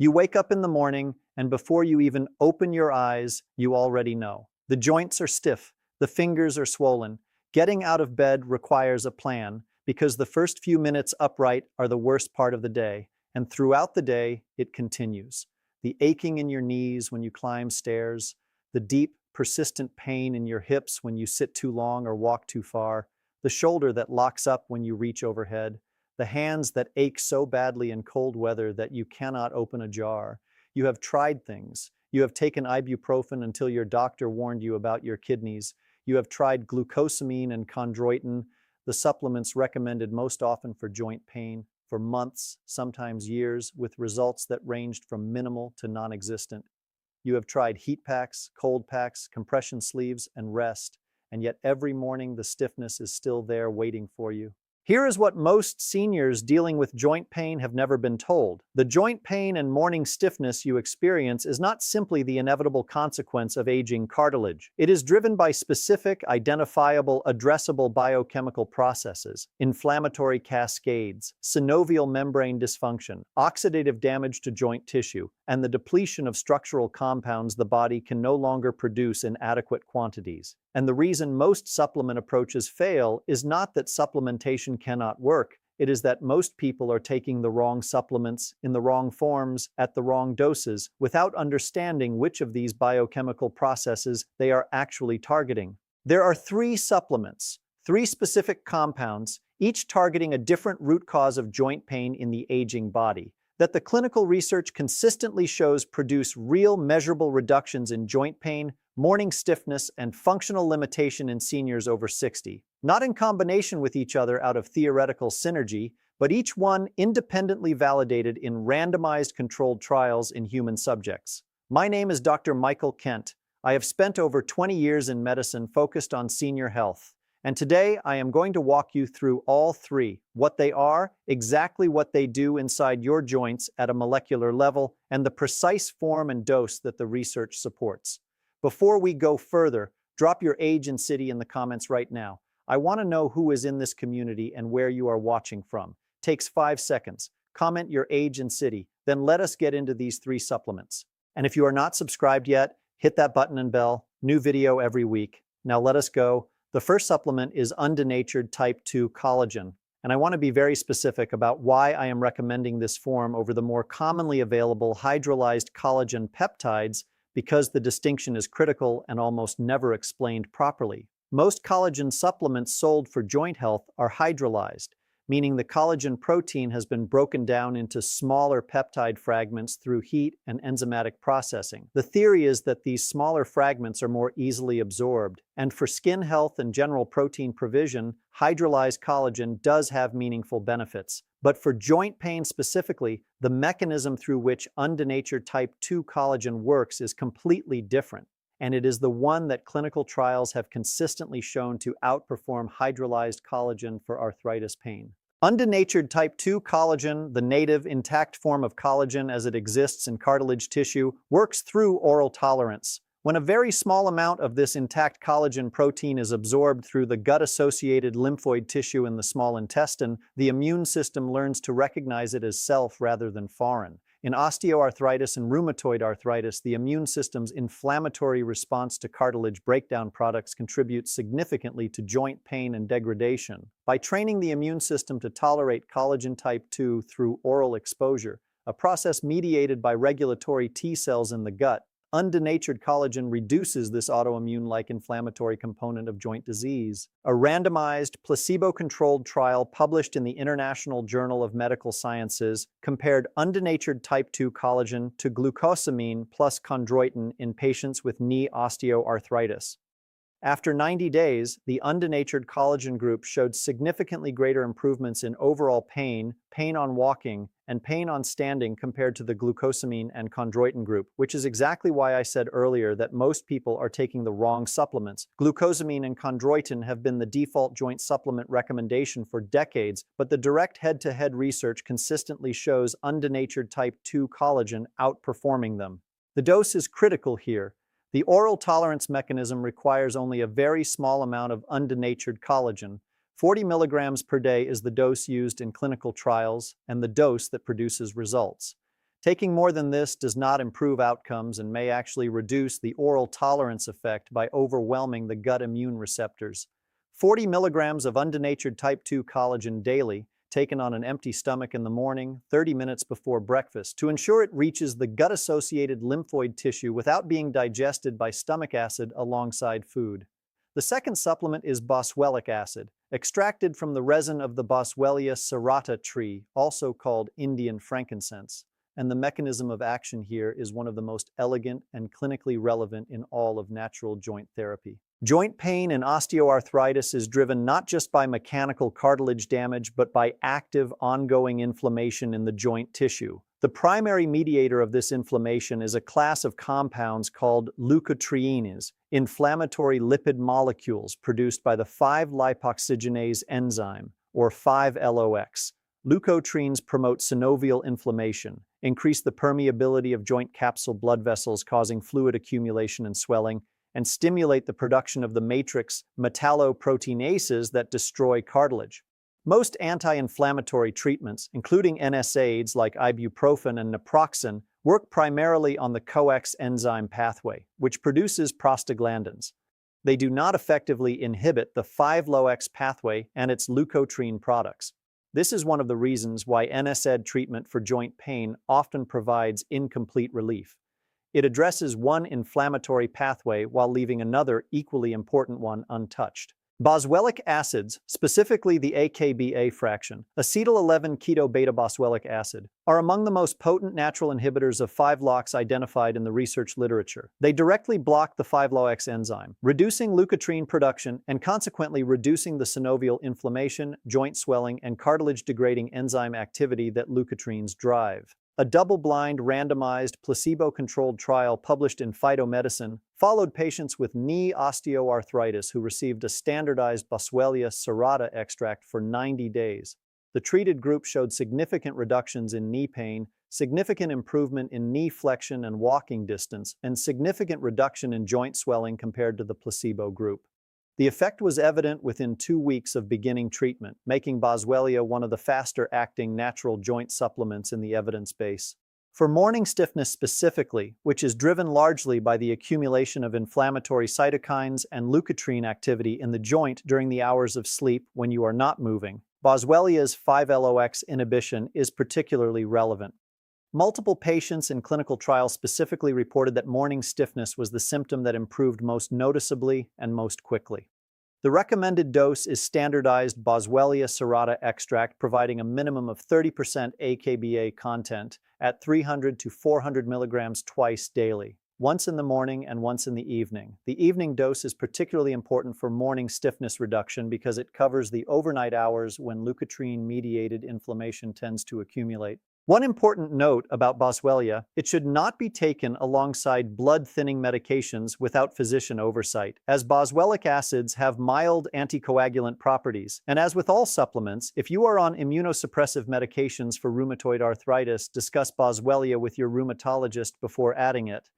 You wake up in the morning, and before you even open your eyes, you already know. The joints are stiff, the fingers are swollen. Getting out of bed requires a plan, because the first few minutes upright are the worst part of the day, and throughout the day, it continues. The aching in your knees when you climb stairs, the deep, persistent pain in your hips when you sit too long or walk too far, the shoulder that locks up when you reach overhead, the hands that ache so badly in cold weather that you cannot open a jar. You have tried things. You have taken ibuprofen until your doctor warned you about your kidneys. You have tried glucosamine and chondroitin, the supplements recommended most often for joint pain, for months, sometimes years, with results that ranged from minimal to non-existent. You have tried heat packs, cold packs, compression sleeves, and rest, and yet every morning the stiffness is still there waiting for you. Here is what most seniors dealing with joint pain have never been told. The joint pain and morning stiffness you experience is not simply the inevitable consequence of aging cartilage. It is driven by specific, identifiable, addressable biochemical processes, inflammatory cascades, synovial membrane dysfunction, oxidative damage to joint tissue, and the depletion of structural compounds the body can no longer produce in adequate quantities. And the reason most supplement approaches fail is not that supplementation cannot work, it is that most people are taking the wrong supplements in the wrong forms at the wrong doses without understanding which of these biochemical processes they are actually targeting. There are 3 supplements, 3 specific compounds, each targeting a different root cause of joint pain in the aging body, that the clinical research consistently shows produce real measurable reductions in joint pain, morning stiffness, and functional limitation in seniors over 60, not in combination with each other out of theoretical synergy, but each one independently validated in randomized controlled trials in human subjects. My name is Dr. Michael Kent. I have spent over 20 years in medicine focused on senior health, and today I am going to walk you through all 3, what they are, exactly what they do inside your joints at a molecular level, and the precise form and dose that the research supports. Before we go further, drop your age and city in the comments right now. I want to know who is in this community and where you are watching from. Takes 5 seconds. Comment your age and city, then let us get into these 3 supplements. And if you are not subscribed yet, hit that button and bell. New video every week. Now let us go. The first supplement is Undenatured Type 2 Collagen. And I want to be very specific about why I am recommending this form over the more commonly available hydrolyzed collagen peptides, because the distinction is critical and almost never explained properly. Most collagen supplements sold for joint health are hydrolyzed, meaning the collagen protein has been broken down into smaller peptide fragments through heat and enzymatic processing. The theory is that these smaller fragments are more easily absorbed, and for skin health and general protein provision, hydrolyzed collagen does have meaningful benefits. But for joint pain specifically, the mechanism through which Undenatured Type 2 collagen works is completely different, and it is the one that clinical trials have consistently shown to outperform hydrolyzed collagen for arthritis pain. Undenatured Type 2 collagen, the native intact form of collagen as it exists in cartilage tissue, works through oral tolerance. When a very small amount of this intact collagen protein is absorbed through the gut-associated lymphoid tissue in the small intestine, the immune system learns to recognize it as self rather than foreign. In osteoarthritis and rheumatoid arthritis, the immune system's inflammatory response to cartilage breakdown products contributes significantly to joint pain and degradation. By training the immune system to tolerate collagen type 2 through oral exposure, a process mediated by regulatory T cells in the gut, undenatured collagen reduces this autoimmune-like inflammatory component of joint disease. A randomized, placebo-controlled trial published in the International Journal of Medical Sciences compared undenatured type 2 collagen to glucosamine plus chondroitin in patients with knee osteoarthritis. After 90 days, the undenatured collagen group showed significantly greater improvements in overall pain, pain on walking, and pain on standing compared to the glucosamine and chondroitin group, which is exactly why I said earlier that most people are taking the wrong supplements. Glucosamine and chondroitin have been the default joint supplement recommendation for decades, but the direct head-to-head research consistently shows undenatured type 2 collagen outperforming them. The dose is critical here. The oral tolerance mechanism requires only a very small amount of undenatured collagen. 40 milligrams per day is the dose used in clinical trials and the dose that produces results. Taking more than this does not improve outcomes and may actually reduce the oral tolerance effect by overwhelming the gut immune receptors. 40 milligrams of undenatured type 2 collagen daily, taken on an empty stomach in the morning, 30 minutes before breakfast, to ensure it reaches the gut-associated lymphoid tissue without being digested by stomach acid alongside food. The second supplement is boswellic acid, extracted from the resin of the Boswellia serrata tree, also called Indian frankincense. And the mechanism of action here is one of the most elegant and clinically relevant in all of natural joint therapy. Joint pain and osteoarthritis is driven not just by mechanical cartilage damage, but by active, ongoing inflammation in the joint tissue. The primary mediator of this inflammation is a class of compounds called leukotrienes, inflammatory lipid molecules produced by the 5-lipoxygenase enzyme, or 5-LOX. Leukotrienes promote synovial inflammation, increase the permeability of joint capsule blood vessels causing fluid accumulation and swelling, and stimulate the production of the matrix metalloproteinases that destroy cartilage. Most anti-inflammatory treatments, including NSAIDs like ibuprofen and naproxen, work primarily on the CoX enzyme pathway, which produces prostaglandins. They do not effectively inhibit the 5-LOX pathway and its leukotriene products. This is one of the reasons why NSAID treatment for joint pain often provides incomplete relief. It addresses one inflammatory pathway while leaving another equally important one untouched. Boswellic acids, specifically the AKBA fraction, acetyl-11-keto-beta-boswellic acid, are among the most potent natural inhibitors of 5-LOX identified in the research literature. They directly block the 5-LOX enzyme, reducing leukotriene production and consequently reducing the synovial inflammation, joint swelling, and cartilage-degrading enzyme activity that leukotrienes drive. A double-blind, randomized, placebo-controlled trial published in Phytomedicine followed patients with knee osteoarthritis who received a standardized Boswellia serrata extract for 90 days. The treated group showed significant reductions in knee pain, significant improvement in knee flexion and walking distance, and significant reduction in joint swelling compared to the placebo group. The effect was evident within 2 weeks of beginning treatment, making Boswellia one of the faster-acting natural joint supplements in the evidence base. For morning stiffness specifically, which is driven largely by the accumulation of inflammatory cytokines and leukotriene activity in the joint during the hours of sleep when you are not moving, Boswellia's 5-LOX inhibition is particularly relevant. Multiple patients in clinical trials specifically reported that morning stiffness was the symptom that improved most noticeably and most quickly. The recommended dose is standardized Boswellia serrata extract, providing a minimum of 30% AKBA content at 300 to 400 milligrams twice daily, once in the morning and once in the evening. The evening dose is particularly important for morning stiffness reduction because it covers the overnight hours when leukotriene-mediated inflammation tends to accumulate. One important note about Boswellia: it should not be taken alongside blood-thinning medications without physician oversight, as boswellic acids have mild anticoagulant properties. And as with all supplements, if you are on immunosuppressive medications for rheumatoid arthritis, discuss Boswellia with your rheumatologist before adding it.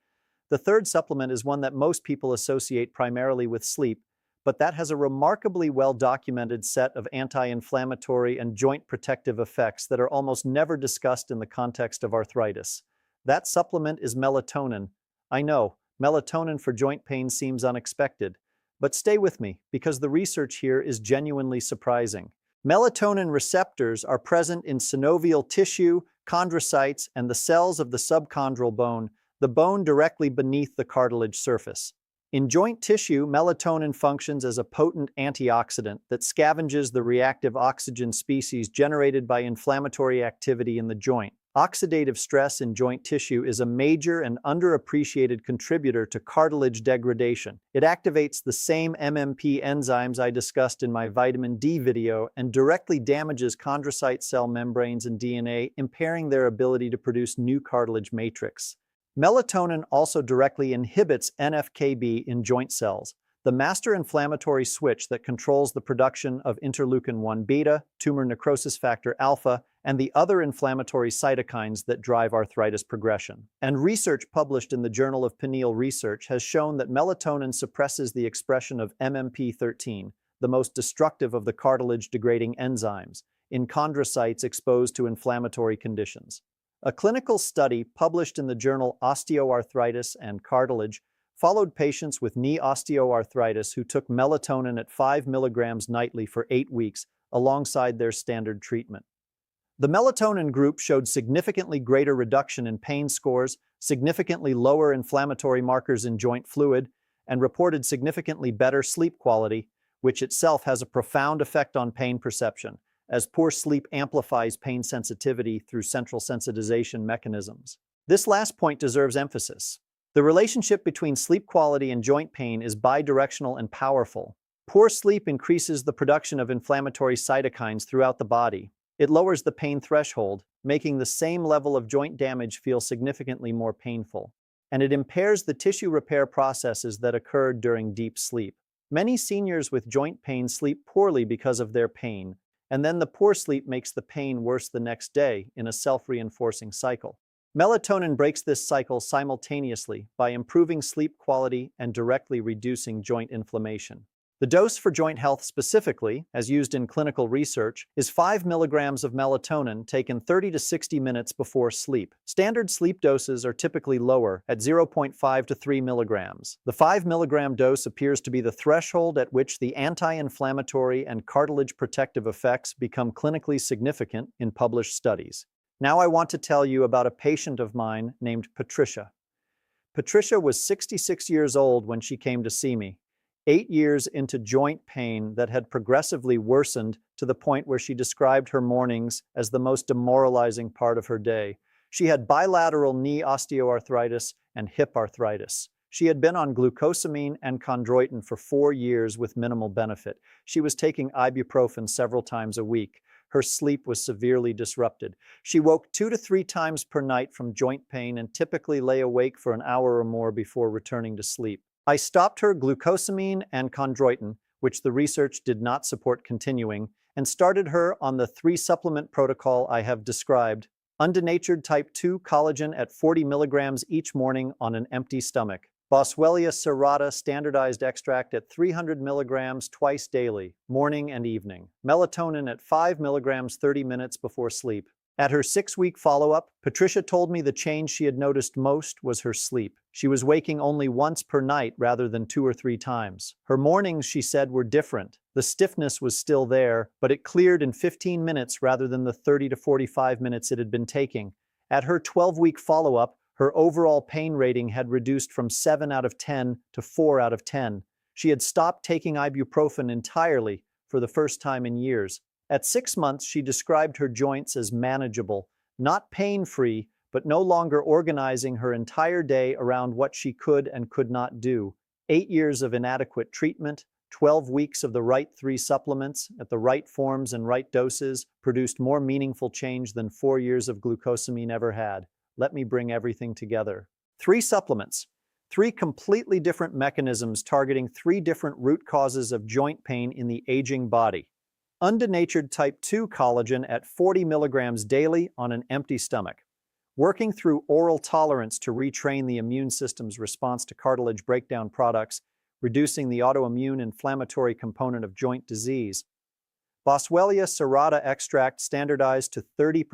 The third supplement is one that most people associate primarily with sleep, but that has a remarkably well-documented set of anti-inflammatory and joint protective effects that are almost never discussed in the context of arthritis. That supplement is melatonin. I know, melatonin for joint pain seems unexpected, but stay with me, because the research here is genuinely surprising. Melatonin receptors are present in synovial tissue, chondrocytes, and the cells of the subchondral bone, the bone directly beneath the cartilage surface. In joint tissue, melatonin functions as a potent antioxidant that scavenges the reactive oxygen species generated by inflammatory activity in the joint. Oxidative stress in joint tissue is a major and underappreciated contributor to cartilage degradation. It activates the same MMP enzymes I discussed in my vitamin D video and directly damages chondrocyte cell membranes and DNA, impairing their ability to produce new cartilage matrix. Melatonin also directly inhibits NF-κB in joint cells, the master inflammatory switch that controls the production of interleukin-1 beta, tumor necrosis factor alpha, and the other inflammatory cytokines that drive arthritis progression. And research published in the Journal of Pineal Research has shown that melatonin suppresses the expression of MMP13, the most destructive of the cartilage-degrading enzymes, in chondrocytes exposed to inflammatory conditions. A clinical study published in the journal Osteoarthritis and Cartilage followed patients with knee osteoarthritis who took melatonin at 5 milligrams nightly for 8 weeks alongside their standard treatment. The melatonin group showed significantly greater reduction in pain scores, significantly lower inflammatory markers in joint fluid, and reported significantly better sleep quality, which itself has a profound effect on pain perception, as poor sleep amplifies pain sensitivity through central sensitization mechanisms. This last point deserves emphasis. The relationship between sleep quality and joint pain is bidirectional and powerful. Poor sleep increases the production of inflammatory cytokines throughout the body. It lowers the pain threshold, making the same level of joint damage feel significantly more painful. And it impairs the tissue repair processes that occur during deep sleep. Many seniors with joint pain sleep poorly because of their pain, and then the poor sleep makes the pain worse the next day in a self-reinforcing cycle. Melatonin breaks this cycle simultaneously by improving sleep quality and directly reducing joint inflammation. The dose for joint health specifically, as used in clinical research, is 5 milligrams of melatonin taken 30 to 60 minutes before sleep. Standard sleep doses are typically lower, at 0.5 to 3 milligrams. The 5 milligram dose appears to be the threshold at which the anti-inflammatory and cartilage protective effects become clinically significant in published studies. Now I want to tell you about a patient of mine named Patricia. Patricia was 66 years old when she came to see me. 8 years into joint pain that had progressively worsened to the point where she described her mornings as the most demoralizing part of her day. She had bilateral knee osteoarthritis and hip arthritis. She had been on glucosamine and chondroitin for 4 years with minimal benefit. She was taking ibuprofen several times a week. Her sleep was severely disrupted. She woke 2 to 3 times per night from joint pain and typically lay awake for an hour or more before returning to sleep. I stopped her glucosamine and chondroitin, which the research did not support continuing, and started her on the 3-supplement protocol I have described. Undenatured type 2 collagen at 40 milligrams each morning on an empty stomach. Boswellia serrata standardized extract at 300 milligrams twice daily, morning and evening. Melatonin at 5 milligrams 30 minutes before sleep. At her 6-week follow-up, Patricia told me the change she had noticed most was her sleep. She was waking only once per night rather than 2 or 3 times. Her mornings, she said, were different. The stiffness was still there, but it cleared in 15 minutes rather than the 30 to 45 minutes it had been taking. At her 12-week follow-up, her overall pain rating had reduced from 7 out of 10 to 4 out of 10. She had stopped taking ibuprofen entirely for the first time in years. At 6 months, she described her joints as manageable, not pain-free, but no longer organizing her entire day around what she could and could not do. 8 years of inadequate treatment, 12 weeks of the right 3 supplements at the right forms and right doses produced more meaningful change than 4 years of glucosamine ever had. Let me bring everything together. 3 supplements, 3 completely different mechanisms targeting 3 different root causes of joint pain in the aging body. Undenatured type 2 collagen at 40 milligrams daily on an empty stomach. Working through oral tolerance to retrain the immune system's response to cartilage breakdown products, reducing the autoimmune inflammatory component of joint disease. Boswellia serrata extract standardized to 30%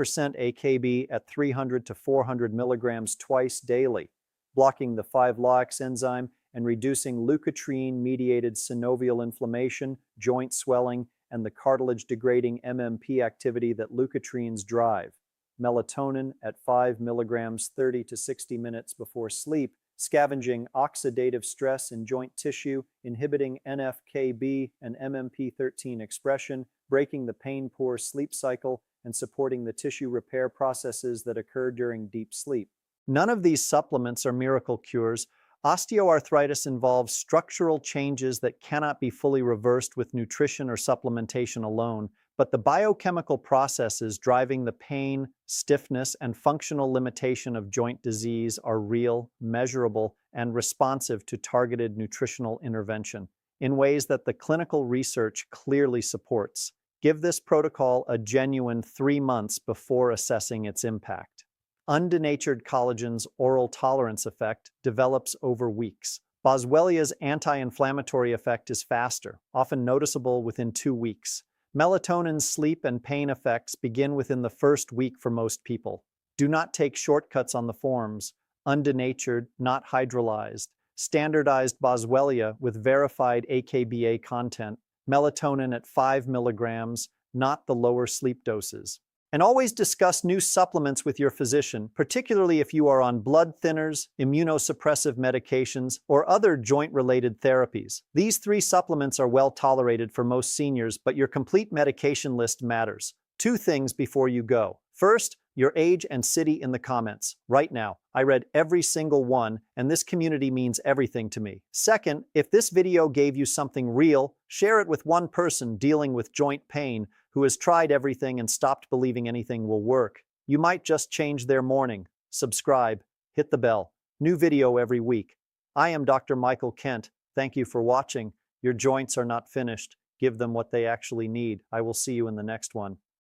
AKB at 300 to 400 milligrams twice daily, blocking the 5-LOX enzyme and reducing leukotriene-mediated synovial inflammation, joint swelling, and the cartilage-degrading MMP activity that leukotrienes drive. Melatonin at 5 milligrams 30 to 60 minutes before sleep, scavenging oxidative stress in joint tissue, inhibiting NF-κB and MMP13 expression, breaking the pain-poor sleep cycle, and supporting the tissue repair processes that occur during deep sleep. None of these supplements are miracle cures. Osteoarthritis involves structural changes that cannot be fully reversed with nutrition or supplementation alone, but the biochemical processes driving the pain, stiffness, and functional limitation of joint disease are real, measurable, and responsive to targeted nutritional intervention in ways that the clinical research clearly supports. Give this protocol a genuine 3 months before assessing its impact. Undenatured collagen's oral tolerance effect develops over weeks. Boswellia's anti-inflammatory effect is faster, often noticeable within 2 weeks. Melatonin's sleep and pain effects begin within the first week for most people. Do not take shortcuts on the forms. Undenatured, not hydrolyzed. Standardized Boswellia with verified AKBA content. Melatonin at 5 milligrams, not the lower sleep doses. And always discuss new supplements with your physician, particularly if you are on blood thinners, immunosuppressive medications, or other joint-related therapies. These 3 supplements are well tolerated for most seniors, but your complete medication list matters. 2 things before you go. First, your age and city in the comments. Right now, I read every single one, and this community means everything to me. Second, if this video gave you something real, share it with one person dealing with joint pain who has tried everything and stopped believing anything will work. You might just change their morning. Subscribe, hit the bell. New video every week. I am Dr. Michael Kent. Thank you for watching. Your joints are not finished. Give them what they actually need. I will see you in the next one.